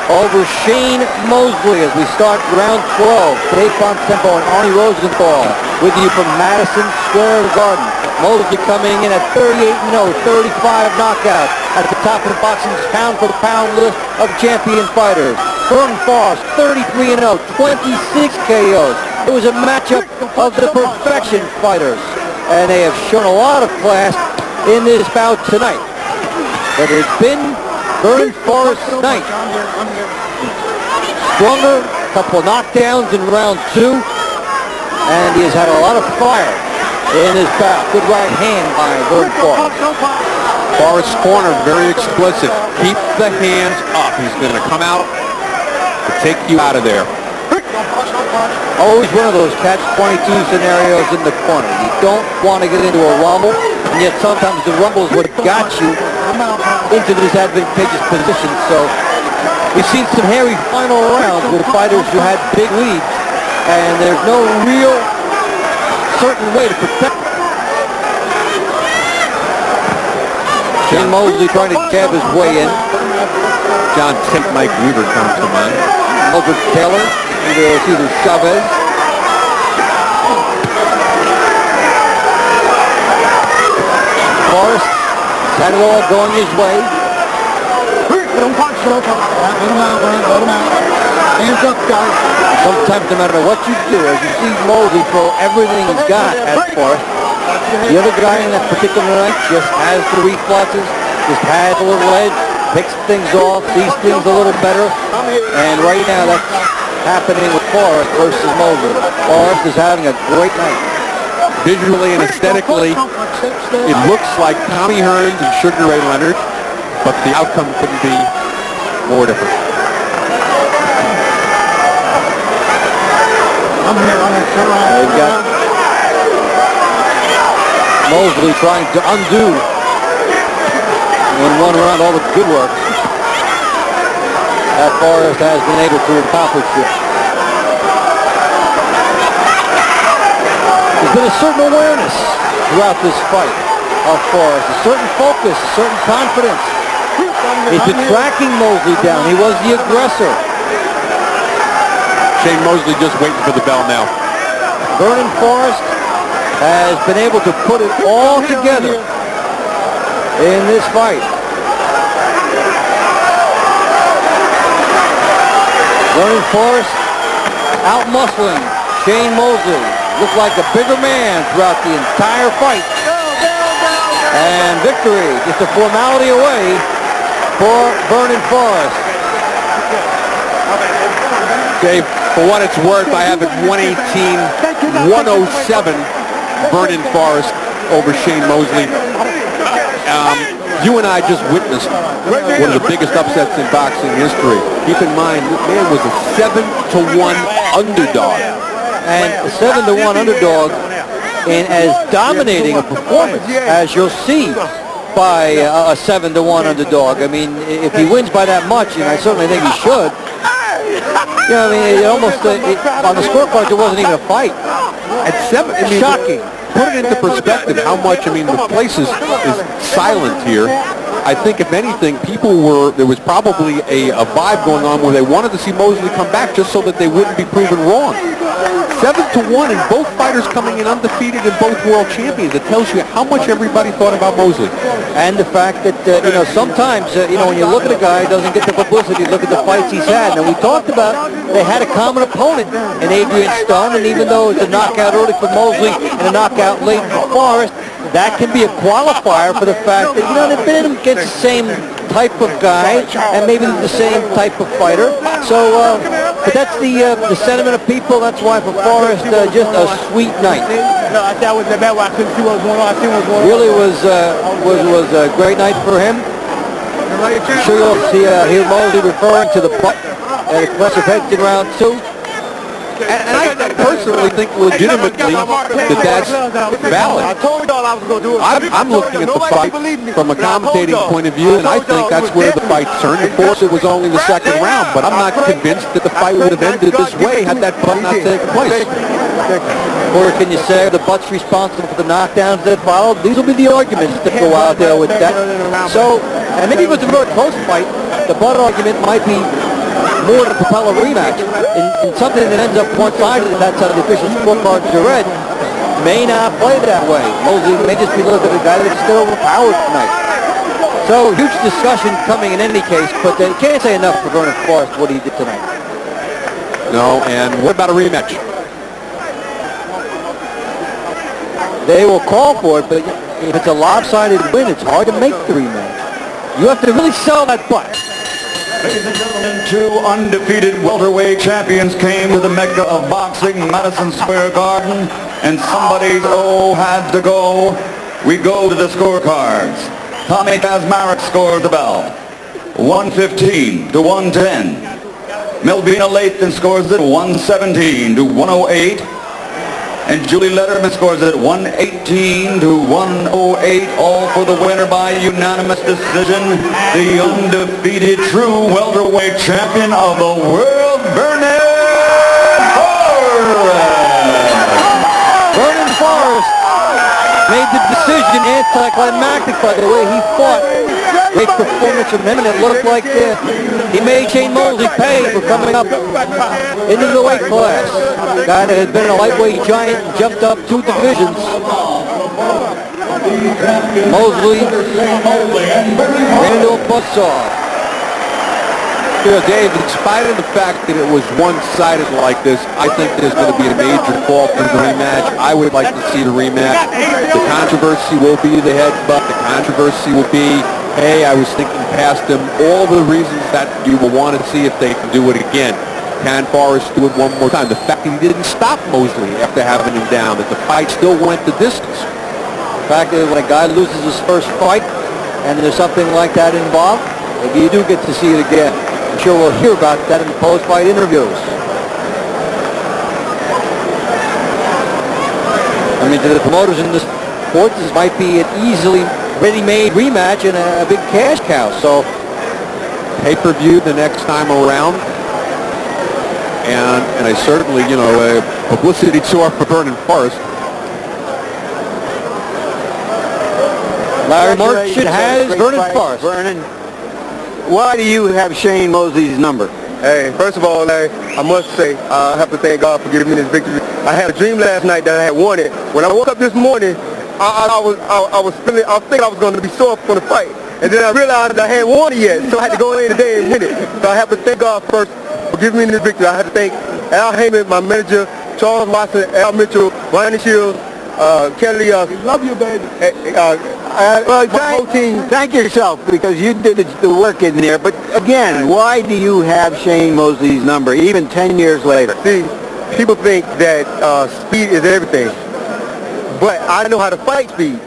over Shane Mosley as we start round 12. Dave Fontempo and Arnie Rosenthal with you from Madison Square Garden. Mosley coming in at 38-0, 35 knockouts at the top of the boxing's pound-for-pound list of champion fighters. Vernon Forrest, 33-0, 26 KOs. It was a matchup of the perfection fighters, and they have shown a lot of class in this bout tonight. But it's been Vernon Forrest's night. Stronger, a couple of knockdowns in round 2, and he has had a lot of fire in his bout. Good right hand by Vernon Forrest. Forrest's corner, very explicit. Keep the hands up. He's going to come out to take you out of there. Always one of those catch-22 scenarios in the corner. You don't want to get into a rumble, and yet sometimes the rumble is what got you into this advantageous position. So we've seen some hairy final rounds with fighters who had big leads, and there's no real certain way to protect them. Shane Mosley trying to jab his way in. John Tate, Mike Weaver comes to mind. Mildred Taylor, either Chavez. Forrest had it all going his way. Don't punch, let him out, let him out. Hands up, guys. Sometimes no matter what you do, as you see Mosley throw everything he's got at Forrest, the other guy in that particular night just has the reflexes, just has a little edge, picks things off, sees things a little better, and right now that's happening with Forrest versus Mosley. Forrest is having a great night. Visually and aesthetically, it looks like Tommy Hearns and Sugar Ray Leonard, but the outcome couldn't be more different. They've got Mosley trying to undo in one round all the good work that Forrest has been able to accomplish here. There's been a certain awareness throughout this fight of Forrest, a certain focus, a certain confidence. He's been tracking Mosley down. He was the aggressor. Shane Mosley just waiting for the bell now. Vernon Forrest has been able to put it all together in this fight. Vernon Forrest out muscling Shane Mosley. Looked like a bigger man throughout the entire fight. And victory, just a formality away for Vernon Forrest. Dave, for what it's worth, I have it 118-107, Vernon Forrest over Shane Mosley. You and I just witnessed one of the biggest upsets in boxing history. Keep in mind, this man was a 7-1 underdog. And a 7-1 underdog in as dominating a performance as you'll see by a 7-1 underdog. I mean, if he wins by that much, and I certainly think he should, you know, I mean, it almost, on the scorecard, there wasn't even a fight. At 7, I mean, shocking. Put it into perspective how much, I mean, the place is silent here. I think, if anything, there was probably a vibe going on where they wanted to see Mosley come back just so that they wouldn't be proven wrong. 7-1, and both fighters coming in undefeated and both world champions. It tells you how much everybody thought about Mosley. And the fact that, you know, sometimes, you know, when you look at a guy who doesn't get the publicity, look at the fights he's had. And we talked about they had a common opponent in Adrian Stone, and even though it's a knockout early for Mosley and a knockout late for Forrest, that can be a qualifier for the fact that, you know, they've been against the same type of guy and maybe the same type of fighter. So, but that's the sentiment of people. That's why for Forrest, just a sweet night. No, I thought it was the bad one. I couldn't see what was going on. I seen what was going on. Really was a great night for him. I'm sure you'll see here Mosley referring to the butt at Aggressive Heads in round 2. And I personally think legitimately that that's valid. I told y'all I was going to do it. I'm looking at the fight from a commentating point of view, and I think that's where the fight turned. Of course, it was only the second round, but I'm not convinced that the fight would have ended this way had that butt not taken place. Or can you say the butt's responsible for the knockdowns that followed? These will be the arguments that go out there with that. So, and maybe it was a very close fight. The butt argument might be more to propel a rematch. And something that ends up one-sided, that's how the official scorecards are read, may not play that way. Mosley may just be a little bit of a guy that's still overpowered tonight. So, huge discussion coming in any case, but you can't say enough for Vernon Forrest what he did tonight. No, and what about a rematch? They will call for it, but if it's a lopsided win, it's hard to make the rematch. You have to really sell that butt. Ladies and gentlemen, 2 undefeated welterweight champions came to the Mecca of boxing, Madison Square Garden, and somebody's had to go. We go to the scorecards. Tommy Kazmarek scores the bout, 115-110. Melvina Lathan scores it 117-108. And Julie Letterman scores it 118-108, all for the winner by unanimous decision, the undefeated true welterweight champion of the world, Vernon Forrest. Vernon Forrest made the decision anticlimactic by the way he fought. Great performance from him, and it looked like he made Shane Mosley pay for coming up into the weight class. A guy that had been a lightweight giant and jumped up 2 divisions. Mosley ran into a buzzsaw. You know, Dave, in spite of the fact that it was one-sided like this, I think there's going to be a major fall for the rematch. I would like to see the rematch. The controversy will be the headbutt. The controversy will be, hey, I was thinking past him. All the reasons that you will want to see if they can do it again. Can Forrest do it one more time? The fact that he didn't stop Mosley after having him down, that the fight still went the distance. The fact that when a guy loses his first fight and there's something like that involved, maybe you do get to see it again. I'm sure we'll hear about that in the post-fight interviews. I mean, to the promoters in this sport, this might be an easily ready-made rematch and a big cash cow. So, pay-per-view the next time around. And I certainly, you know, a publicity tour for Vernon Forrest. Larry Merchant has Vernon Forrest. Vernon, why do you have Shane Mosley's number? Hey, first of all, Larry, I must say, I have to thank God for giving me this victory. I had a dream last night that I had won it. When I woke up this morning, I was thinking I was going to be sore for the fight. And then I realized I hadn't won it yet, so I had to go in today and win it. So I have to thank God first for giving me this victory. I had to thank Al Heyman, my manager, Charles Watson, Al Mitchell, Ronnie Shields, Kelly. Love you, baby. Well, thank yourself, because you did the work in there. But again, why do you have Shane Mosley's number, even 10 years later? See, people think that speed is everything, but I know how to fight speed.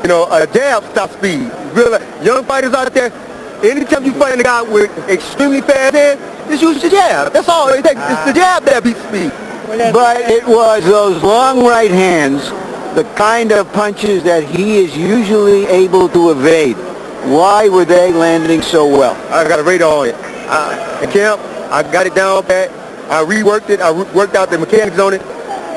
You know, a jab stops speed. Real young fighters out there, anytime you fight a guy with extremely fast hands, just use the jab. That's all it takes. It's the jab that beats speed. But it was those long right hands, the kind of punches that he is usually able to evade. Why were they landing so well? I got a radar on it. In camp, I got it down pat. I reworked it. I worked out the mechanics on it.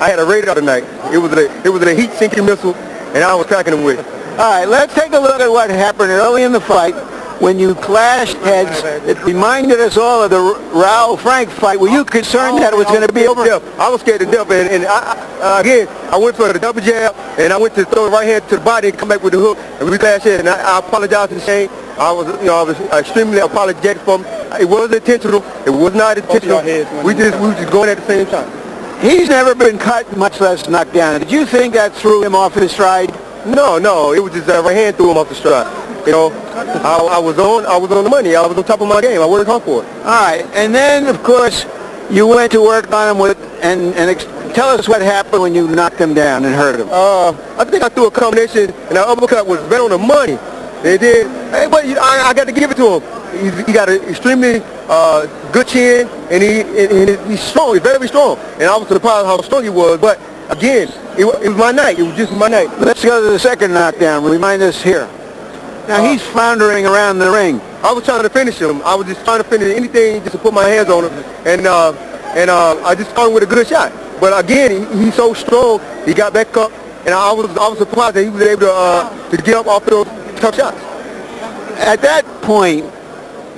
I had a radar tonight. It was a heat-sinking missile, and I was cracking them with it. All right, let's take a look at what happened early in the fight when you clashed heads. It reminded us all of the Raul Frank fight. Were you concerned that it was going to be over? I was scared to death, and again, I went for the double jab, and I went to throw the right hand to the body and come back with the hook, and we clashed heads. And I apologize to Shane. I was extremely apologetic for him. It wasn't intentional. It was not intentional. We were just going at the same time. He's never been cut, much less knocked down. Did you think that threw him off his stride? No, it was just right hand threw him off the stride. You know, I was on the money. I was on top of my game. I worked hard for it. All right, and then of course you went to work on him tell us what happened when you knocked him down and hurt him. I think I threw a combination, and that uppercut was right on the money. They did, but I got to give it to him. He got an extremely good chin, and he's strong. He's very strong, and I was surprised how strong he was. But again, it was my night. It was just my night. Let's go to the second knockdown. Remind us here. Now he's floundering around the ring. I was trying to finish him. I was just trying to finish anything just to put my hands on him, and I just started with a good shot. But again, he's so strong. He got back up, and I was surprised that he was able to get up off those tough shots. At that point,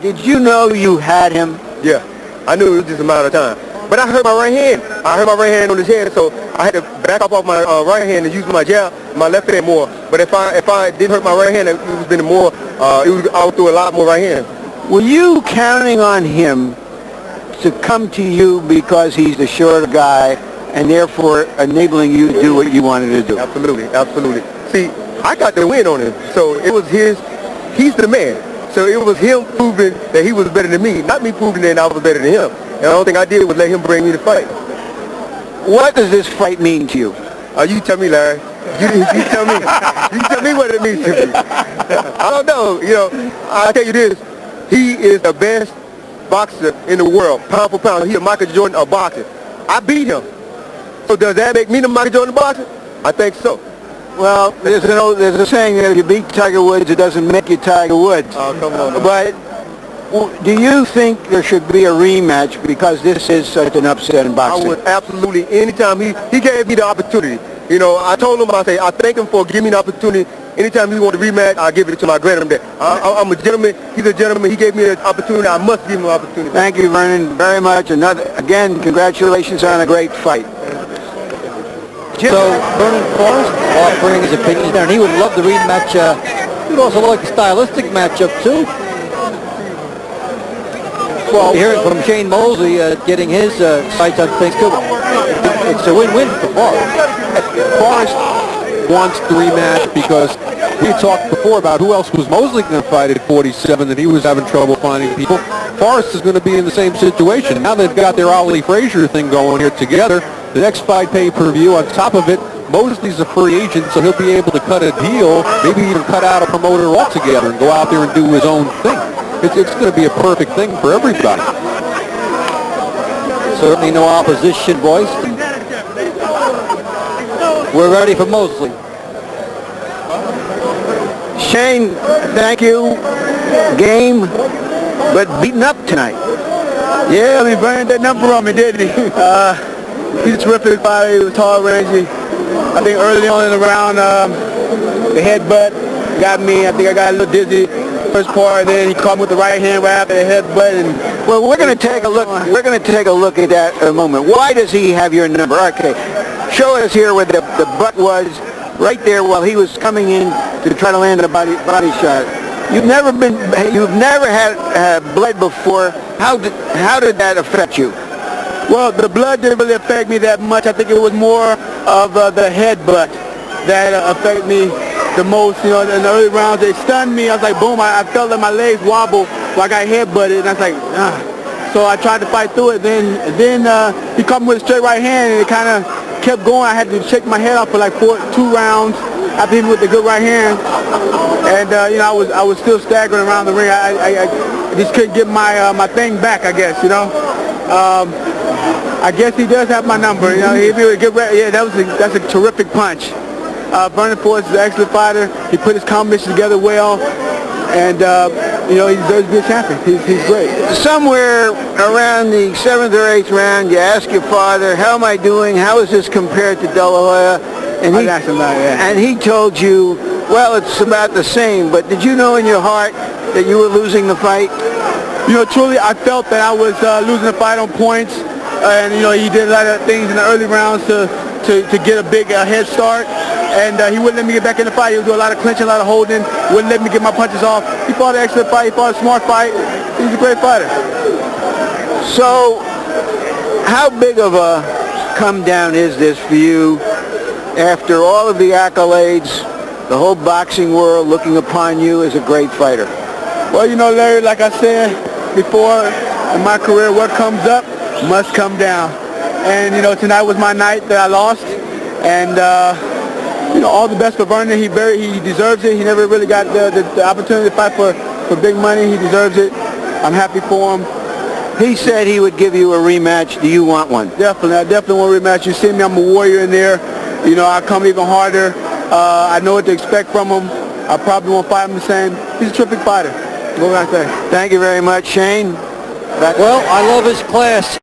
did you know you had him? Yeah, I knew it was just a matter of time. But I hurt my right hand. I hurt my right hand on his head, so I had to back up off my right hand and use my jab, my left hand more. But if I didn't hurt my right hand, it would have been more. I would do a lot more right hand. Were you counting on him to come to you because he's the shorter guy and therefore enabling you to do what you wanted to do? Absolutely. See, I got the win on him, so it was his. He's the man. So it was him proving that he was better than me, not me proving that I was better than him. And the only thing I did was let him bring me the fight. What does this fight mean to you? You tell me, Larry. You tell me. You tell me what it means to me. I don't know. You know, I'll tell you this. He is the best boxer in the world, pound for pound. He's a Michael Jordan of boxing. I beat him. So does that make me the Michael Jordan of boxing? I think so. Well, there's a saying that if you beat Tiger Woods, it doesn't make you Tiger Woods. Oh, come on. But do you think there should be a rematch because this is such an upset in boxing? I would absolutely. Anytime he gave me the opportunity. You know, I told him, I thank him for giving me the opportunity. Anytime he wanted to rematch, I give it to him. I grant him that. I'm a gentleman. He's a gentleman. He gave me an opportunity. I must give him an opportunity. Thank you, Vernon, very much. Again, congratulations on a great fight. So Vernon Forrest offering his opinion there, and he would love the rematch. He would also like a stylistic matchup too. Well, hearing from Shane Mosley getting his sights on things too. It's a win-win for Forrest. Forrest wants the rematch because we talked before about who else was Mosley going to fight at 47, that he was having trouble finding people. Forrest is going to be in the same situation. Now they've got their Ali Frazier thing going here together. The next fight pay-per-view on top of it, Mosley's a free agent, so he'll be able to cut a deal, maybe even cut out a promoter altogether and go out there and do his own thing. It's going to be a perfect thing for everybody. Certainly no opposition voiced. We're ready for Mosley. Shane, thank you. Game, but beaten up tonight. Yeah, he burned that number on me, didn't he? He's a terrific fighter. He was tall, rangy. I think early on in the round, the headbutt got me. I think I got a little dizzy first part, and then he caught me with the right hand right after the headbutt. And well, we're going to take a look. We're going to take a look at that in a moment. Why does he have your number? Okay, show us here where the butt was, right there while he was coming in to try to land a body shot. you've never had bled before. How did that affect you? Well, the blood didn't really affect me that much. I think it was more of the headbutt that affected me the most. You know, in the early rounds, they stunned me. I was like, boom, I felt that my legs wobble like I headbutted, and I was like, ah. So I tried to fight through it. Then he caught me with a straight right hand, and it kind of kept going. I had to shake my head off for like 2 rounds after him with the good right hand. And you know, I was still staggering around the ring. I just couldn't get my thing back, I guess. You know. I guess he does have my number. You know, he would get ready. Yeah, that's a terrific punch. Vernon Forrest is an excellent fighter. He put his combination together well, and you know, he deserves to be a champion. He's great. Somewhere around the 7th or 8th round, you ask your father, "How am I doing? How is this compared to De La Hoya?" And he asked him that, yeah. And he told you, "Well, it's about the same." But did you know in your heart that you were losing the fight? You know, truly, I felt that I was losing the fight on points, and you know, he did a lot of things in the early rounds to get a big head start, and he wouldn't let me get back in the fight. He would do a lot of clinching, a lot of holding, wouldn't let me get my punches off. He fought an excellent fight. He fought a smart fight. He's a great fighter. So, how big of a come down is this for you after all of the accolades, the whole boxing world looking upon you as a great fighter? Well, you know, Larry, like I said before in my career, what comes up must come down. And, you know, tonight was my night that I lost. And, you know, all the best for Vernon. He deserves it. He never really got the opportunity to fight for big money. He deserves it. I'm happy for him. He said he would give you a rematch. Do you want one? Definitely. I definitely want a rematch. You see me, I'm a warrior in there. You know, I come even harder. I know what to expect from him. I probably won't fight him the same. He's a terrific fighter. What can I say? Thank you very much, Shane. Well, I love his class.